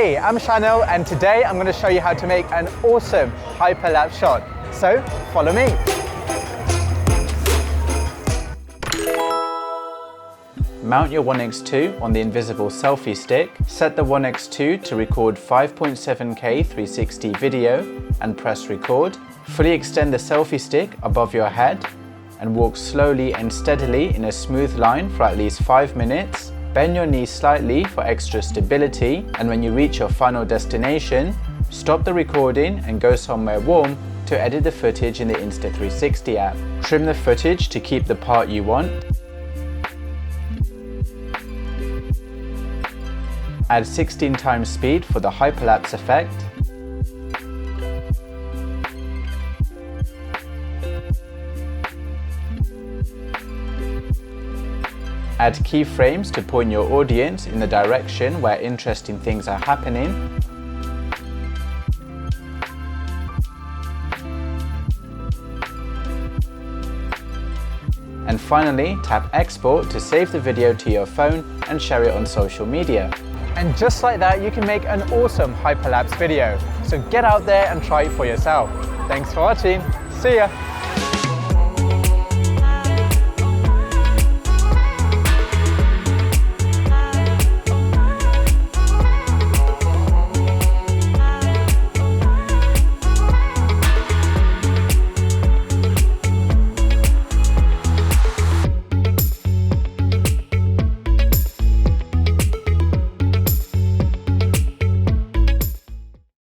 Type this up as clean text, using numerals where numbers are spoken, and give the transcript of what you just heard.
Hey, I'm Chanel, and today I'm going to show you how to make an awesome hyperlapse shot. So, follow me. Mount your ONE X2 on the invisible selfie stick, set the ONE X2 to record 5.7K 360 video and press record. Fully extend the selfie stick above your head and walk slowly and steadily in a smooth line for at least 5 minutes. Bend your knees slightly for extra stability, and when you reach your final destination, stop the recording and go somewhere warm to edit the footage in the Insta360 app. Trim the footage to keep the part you want. Add 16 times speed for the hyperlapse effect. Add keyframes to point your audience in the direction where interesting things are happening. And finally, tap export to save the video to your phone and share it on social media. And just like that, you can make an awesome hyperlapse video. So get out there and try it for yourself. Thanks for watching. See ya!